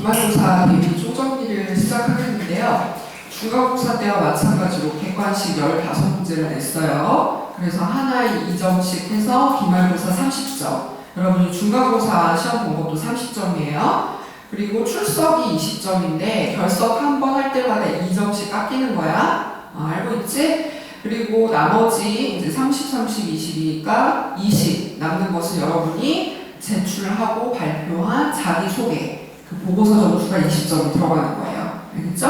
기말고사 대비 조정기를 시작하겠는데요. 중간고사 때와 마찬가지로 객관식 15문제를 냈어요. 그래서 하나에 2점씩 해서 기말고사 30점. 여러분이 중간고사 시험 본 것도 30점이에요. 그리고 출석이 20점인데 결석 한 번 할 때마다 2점씩 깎이는 거야. 알고 있지? 그리고 나머지 이제 30, 30, 20이니까 20 남는 것은 여러분이 제출하고 발표한 자기소개 그 보고서 점수가 20점이 들어가는 거예요. 알겠죠?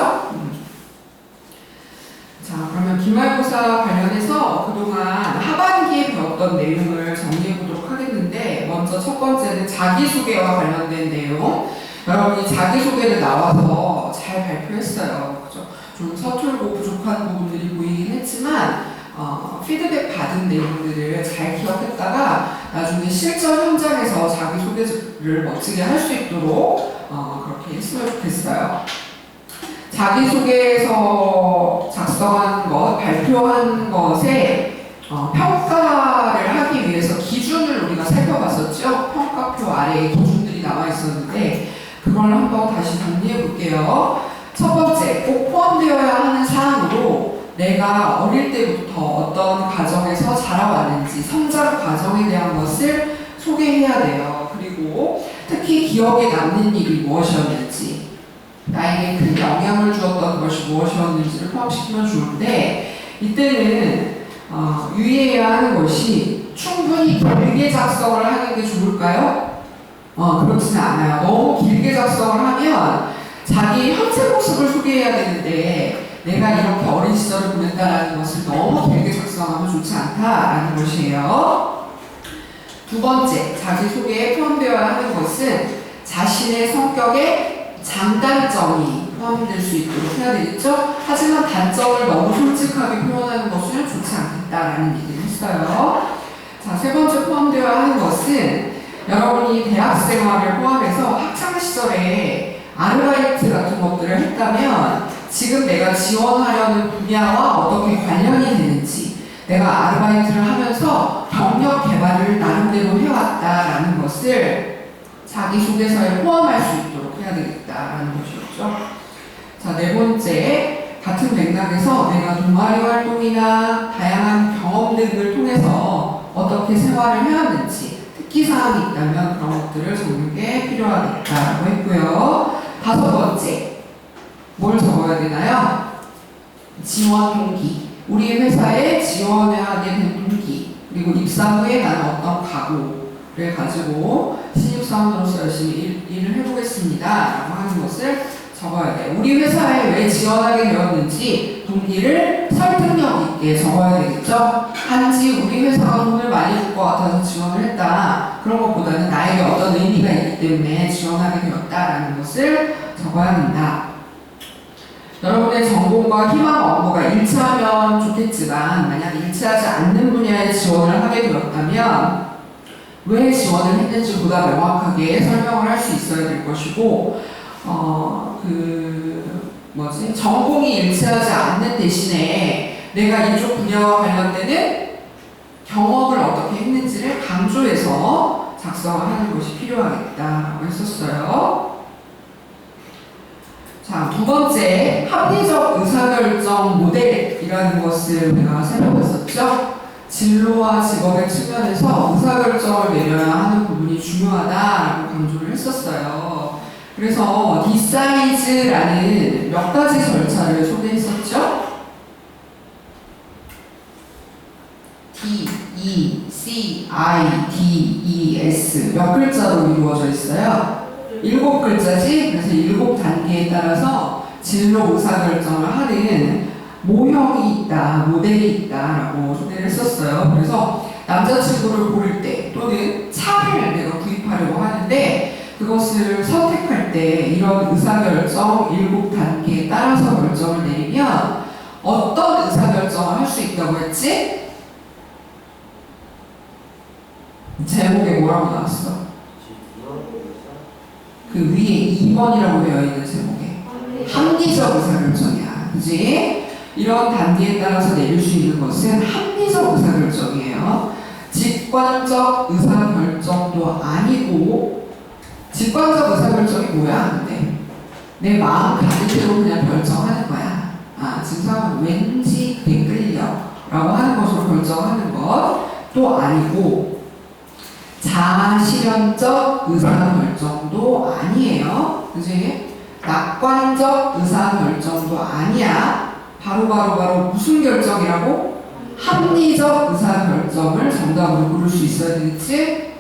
자, 그러면 기말고사 관련해서 그동안 하반기에 배웠던 내용을 정리해 보도록 하겠는데, 먼저 첫 번째는 자기소개와 관련된 내용. 여러분이 자기소개를 나와서 잘 발표했어요. 그죠? 좀 서툴고 부족한 부분들이 보이긴 했지만 피드백 받은 내용들을 잘 기억했다가 나중에 실전 현장에서 자기소개를 멋지게 할 수 있도록 그렇게 했으면 좋겠어요. 자기소개에서 작성한 것, 발표한 것에 평가를 하기 위해서 기준을 우리가 살펴봤었죠. 평가표 아래에 기준들이 나와 있었는데 그걸 한번 다시 정리해 볼게요. 첫 번째, 꼭 포함되어야 하는 사항으로 내가 어릴 때부터 어떤 과정에서 자라왔는지 성장 과정에 대한 것을 소개해야 돼요. 그리고 특히 기억에 남는 일이 무엇이었는지, 나에게 큰 영향을 주었던 것이 무엇이었는지를 포함시키면 좋은데, 이때는 유의해야 하는 것이 충분히 길게 작성을 하는 게 좋을까요? 그렇지는 않아요. 너무 길게 작성을 하면 자기 현재 모습을 소개해야 되는데 내가 이렇게 어린 시절을 보낸다라는 것을 너무 길게 작성하면 좋지 않다라는 것이에요. 두 번째, 자기소개에 포함되어야 하는 것은 자신의 성격의 장단점이 포함될 수 있도록 해야 되겠죠? 하지만 단점을 너무 솔직하게 표현하는 것은 좋지 않겠다라는 얘기를 했어요. 자, 세 번째 포함되어야 하는 것은 여러분이 대학생활을 포함해서 학창시절에 아르바이트 같은 것들을 했다면 지금 내가 지원하려는 분야와 어떻게 관련이 되는지, 내가 아르바이트를 하면서 경력 개발을 나름대로 해왔다라는 것을 자기소개서에 포함할 수 있도록 해야 되겠다라는 것이었죠. 자, 네 번째, 같은 맥락에서 내가 동아리 활동이나 다양한 경험 등을 통해서 어떻게 생활을 해왔는지, 특기사항이 있다면 그런 것들을 적는 게 필요하겠다라고 했고요. 다섯 번째, 뭘 적어야 되나요? 지원 동기. 우리 회사에 지원을 하게 된 동기, 그리고 입사 후에 나는 어떤 각오를 가지고 신입사원으로서 열심히 일을 해보겠습니다 라고 하는 것을 적어야 돼요. 우리 회사에 왜 지원하게 되었는지 동기를 설득력 있게 적어야 되겠죠? 단지 우리 회사가 돈을 많이 줄 것 같아서 지원을 했다, 그런 것보다는 나에게 어떤 의미가 있기 때문에 지원하게 되었다라는 것을 적어야 한다. 여러분의 전공과 희망 업무가 일치하면 좋겠지만 만약 일치하지 않는 분야에 지원을 하게 되었다면 왜 지원을 했는지 보다 명확하게 설명을 할 수 있어야 될 것이고, 전공이 일치하지 않는 대신에 내가 이쪽 분야와 관련되는 경험을 어떻게 했는지를 강조해서 작성을 하는 것이 필요하겠다라고 했었어요. 자, 두 번째, 합리적 의사결정 모델이라는 것을 우리가 살펴봤었죠. 진로와 직업의 측면에서 의사결정을 내려야 하는 부분이 중요하다라고 강조를 했었어요. 그래서 D-SIZE라는 몇 가지 절차를 소개했었죠. D-E-C-I-D-E-S 몇 글자로 이루어져 있어요? 7글자지? 그래서 7단계에 따라서 진로 의사결정을 하는 모형이 있다, 모델이 있다라고 소개를 했었어요. 그래서 남자친구를 고를 때 또는 차를 내가 구입하려고 하는데 그것을 선택할 때 이런 의사결정 7단계에 따라서 결정을 내리면 어떤 의사결정을 할 수 있다고 했지? 제목에 뭐라고 나왔어? 그 위에 2번이라고 되어 있는 제목에 합리적 의사결정이야. 그지? 이런 단계에 따라서 내릴 수 있는 것은 합리적 의사결정이에요. 직관적 의사결정도 아니고, 직관적 의사결정이 뭐야? 근데 내 마음 가는 대로 그냥 결정하는 거야. 아, 증상은 왠지 그게 끌려 라고 하는 것으로 결정하는 것도 아니고, 자아실현적 의사결정도 아니에요. 그지? 낙관적 의사결정도 아니야. 바로 무슨 결정이라고? 합리적 의사결정을 정답으로 고를 수 있어야 되겠지?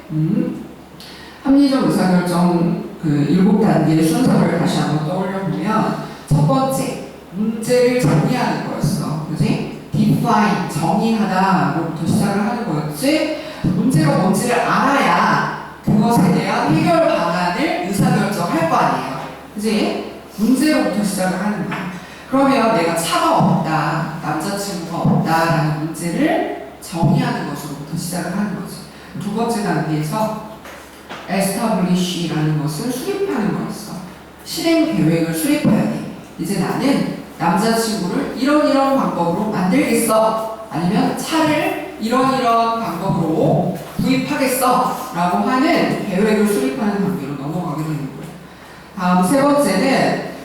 합리적 의사결정 그 7단계의 순서를 다시 한번 떠올려보면, 첫 번째, 문제를 정의하는 거였어. 그지? define, 정의하다로부터 시작을 하는 거였지? 문제가 뭔지를 알아야 그것에 대한 해결 방안을 의사결정할 거 아니에요. 그지? 문제로부터 시작을 하는 거야. 그러면 내가 차가 없다, 남자친구가 없다라는 문제를 정의하는 것으로부터 시작을 하는 거지. 두 번째 단계에서 establish라는 것을 수립하는 거였어. 실행 계획을 수립해야 돼. 이제 나는 남자친구를 이런 방법으로 만들겠어. 아니면 차를 이런 방법으로 구입하겠어. 라고 하는 계획을 수립하는 단계로 넘어가게 되는 거예요. 다음 세 번째는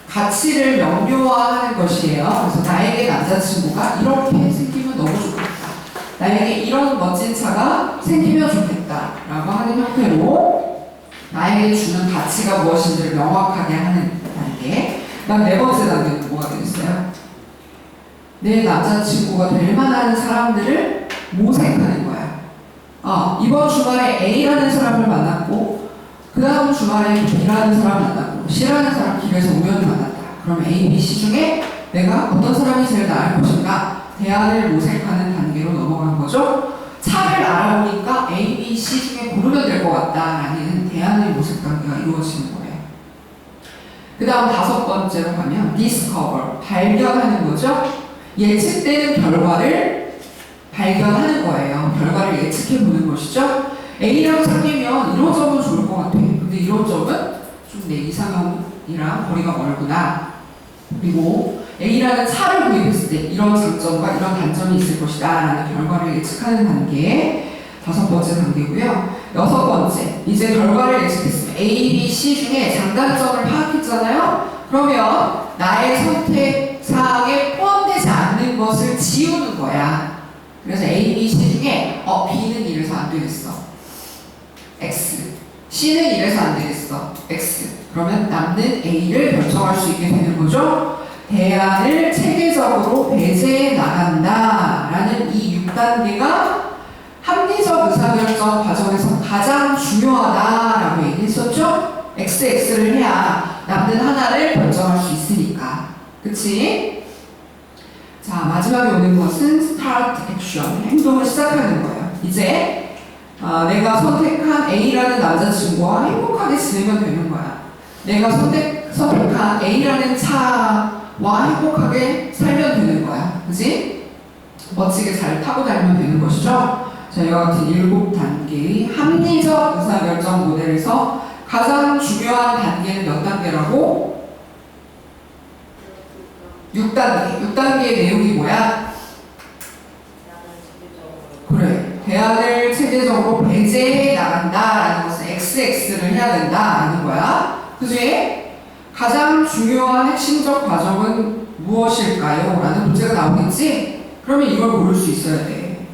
가치를 명료화하는 것이에요. 그래서 나에게 남자친구가 이렇게 생기면 너무 좋겠다. 나에게 이런 멋진 차가 생기면 좋겠다. 라고 하는 형태로 나에게 주는 가치가 무엇인지를 명확하게 하는 단계. 그다음 네 번째 단계는 뭐가 되겠어요? 내 남자친구가 될 만한 사람들을 모색하는 거야. 이번 주말에 A라는 사람을 만났고, 그 다음 주말에 B라는 사람을 만났고, C라는 사람 길에서 우연히 만났다. 그럼 A, B, C 중에 내가 어떤 사람이 제일 나을 것인가? 대안을 모색하는 단계로 넘어간 거죠. 차를 알아보니까 A, B, C 중에 고르면 될 것 같다라는 대안을 모색 단계가 이루어지는 거예요. 그 다음 다섯 번째로 가면 discover, 발견하는 거죠. 예측되는 결과를 발견하는 거예요. 결과를 예측해 보는 것이죠. A랑 사귀면 이런 점은 좋을 것 같아. 근데 이런 점은 좀 내 이상형이랑 거리가 멀구나. 그리고 A라는 차를 구입했을 때 이런 장점과 이런 단점이 있을 것이다 라는 결과를 예측하는 단계, 다섯 번째 단계고요. 여섯 번째, 이제 결과를 예측했으면 A, B, C 중에 장단점을 파악했잖아요. 그러면 나의 선택 사항에 포함되지 않는 것을 지우는 거야. 그래서 A, B, C 중에 B는 이래서 안 되겠어, X. C는 이래서 안 되겠어, X. 그러면 남는 A를 결정할 수 있게 되는 거죠. 대안을 체계적으로 배제해 나간다 라는 이 6단계가 합리적 의사결정 과정에서 가장 중요하다라고 얘기했었죠. XX를 해야 남는 하나를 결정할 수 있으니까. 그치? 자, 마지막에 오는 것은 start action, 행동을 시작하는 거예요. 이제 내가 선택한 A라는 남자친구와 행복하게 지내면 되는 거야. 내가 선택한 A라는 차와 행복하게 살면 되는 거야. 그치? 멋지게 잘 타고 다니면 되는 것이죠. 자, 이와 같은 7단계의 합리적 의사결정 모델에서 가장 중요한 단계는 몇 단계라고? 6단계. 6단계의 내용이 뭐야? 그래. 대안을 체계적으로 배제해 나간다라는 것은 XX를 해야 된다라는 거야. 그지? 가장 중요한 핵심적 과정은 무엇일까요? 라는 문제가 나오겠지? 그러면 이걸 고를 수 있어야 돼.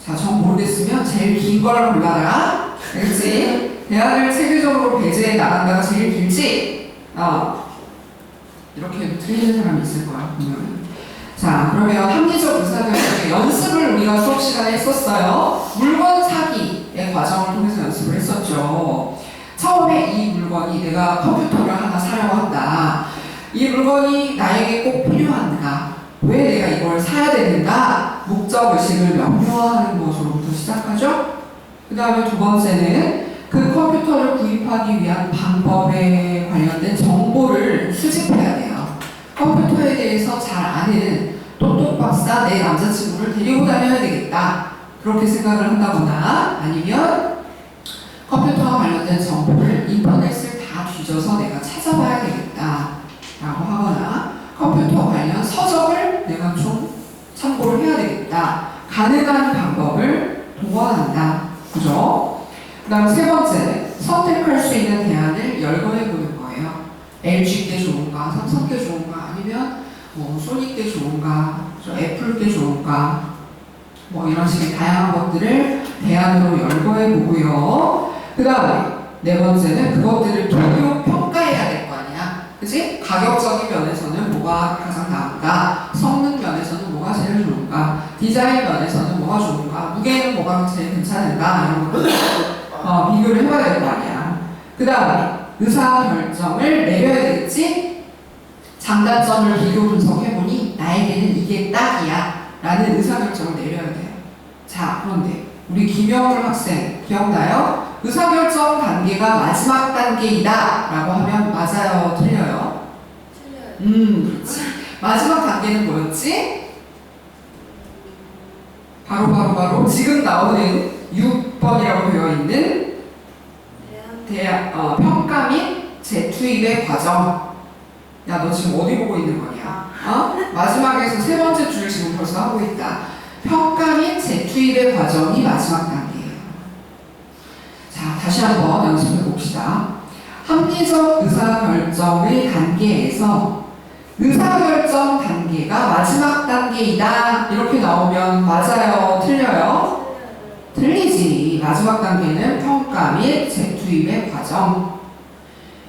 자, 정 모르겠으면 제일 긴 걸 골라라. 그렇지? 대안을 체계적으로 배제해 나간다가 제일 길지? 이렇게 해도 틀리는 사람이 있을 거야, 보면. 자, 그러면 합리적 의사결정의 연습을 우리가 수업 시간에 했었어요. 물건 사기의 과정을 통해서 연습을 했었죠. 처음에 이 물건이, 내가 컴퓨터를 하나 사려고 한다. 이 물건이 나에게 꼭 필요한가? 왜 내가 이걸 사야 되는가? 목적의식을 명료화하는 것으로부터 시작하죠. 그 다음에 두 번째는 그 컴퓨터를 구입하기 위한 방법에 관련된 정보를 수집해야 돼요. 컴퓨터에 대해서 잘 아는 똑똑박사 내 남자친구를 데리고 다녀야 되겠다. 그렇게 생각을 한다거나, 아니면 컴퓨터와 관련된 정보를 인터넷을 다 뒤져서 내가 찾아봐야 되겠다 라고 하거나, 컴퓨터 관련 서적을 내가 좀 참고를 해야 되겠다. 가능한 방법을 동원한다. 그죠? 그 다음 세 번째, 선택할 수 있는 대안을 열거해 보는 거예요. LG 게 좋은가, 삼성 게 좋은가, 아니면 뭐 소니 게 좋은가, 애플 게 좋은가, 뭐 이런 식의 다양한 것들을 대안으로 열거해 보고요. 그 다음에 네 번째는 그것들을 비교 평가해야 될 거 아니야. 그치? 가격적인 면에서는 뭐가 가장 나은가, 성능 면에서는 뭐가 제일 좋은가, 디자인 면에서는 뭐가 좋은가, 무게는 뭐가 제일 괜찮은가, 이런 것들 비교를 해봐야 될 거 아니야. 그 다음에 의사결정을 내려야 되겠지? 장단점을 비교 분석해보니 나에게는 이게 딱이야 라는 의사결정을 내려야 돼요. 자, 그런데 우리 김영울 학생 기억나요? 의사결정 단계가 마지막 단계이다 라고 하면 맞아요? 틀려요? 그렇지. 마지막 단계는 뭐였지? 바로 지금 나오는 6번이라고 되어 있는 평가 및 재투입의 과정. 야, 너 지금 어디 보고 있는 거냐? 마지막에서 세 번째 줄을 지금 벌써 하고 있다. 평가 및 재투입의 과정이 마지막 단계예요. 자, 다시 한번 연습해 봅시다. 합리적 의사결정의 단계에서 의사결정 단계가 마지막 단계이다 이렇게 나오면 맞아요? 틀려요? 틀리지. 마지막 단계는 평가 및 재투입의 과정.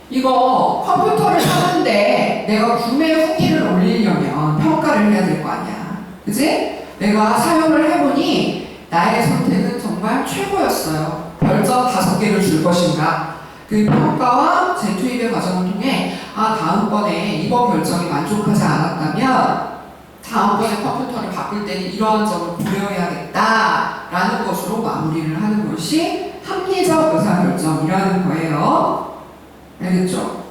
이거 컴퓨터를 사는데 내가 구매 후기를 올리려면 평가를 해야 될 거 아니야. 그치? 내가 사용을 해보니 나의 선택은 정말 최고였어요. 별점 5개를 줄 것인가. 그 평가와 재투입의 과정을 통해 다음번에 이번 결정이 만족하지 않았다면 다음번에 컴퓨터를 바꿀 때는 이러한 점을 고려해야겠다 라는 것으로 마무리를 하는 것이 합리적 의사결정이라는 거예요. 알겠죠?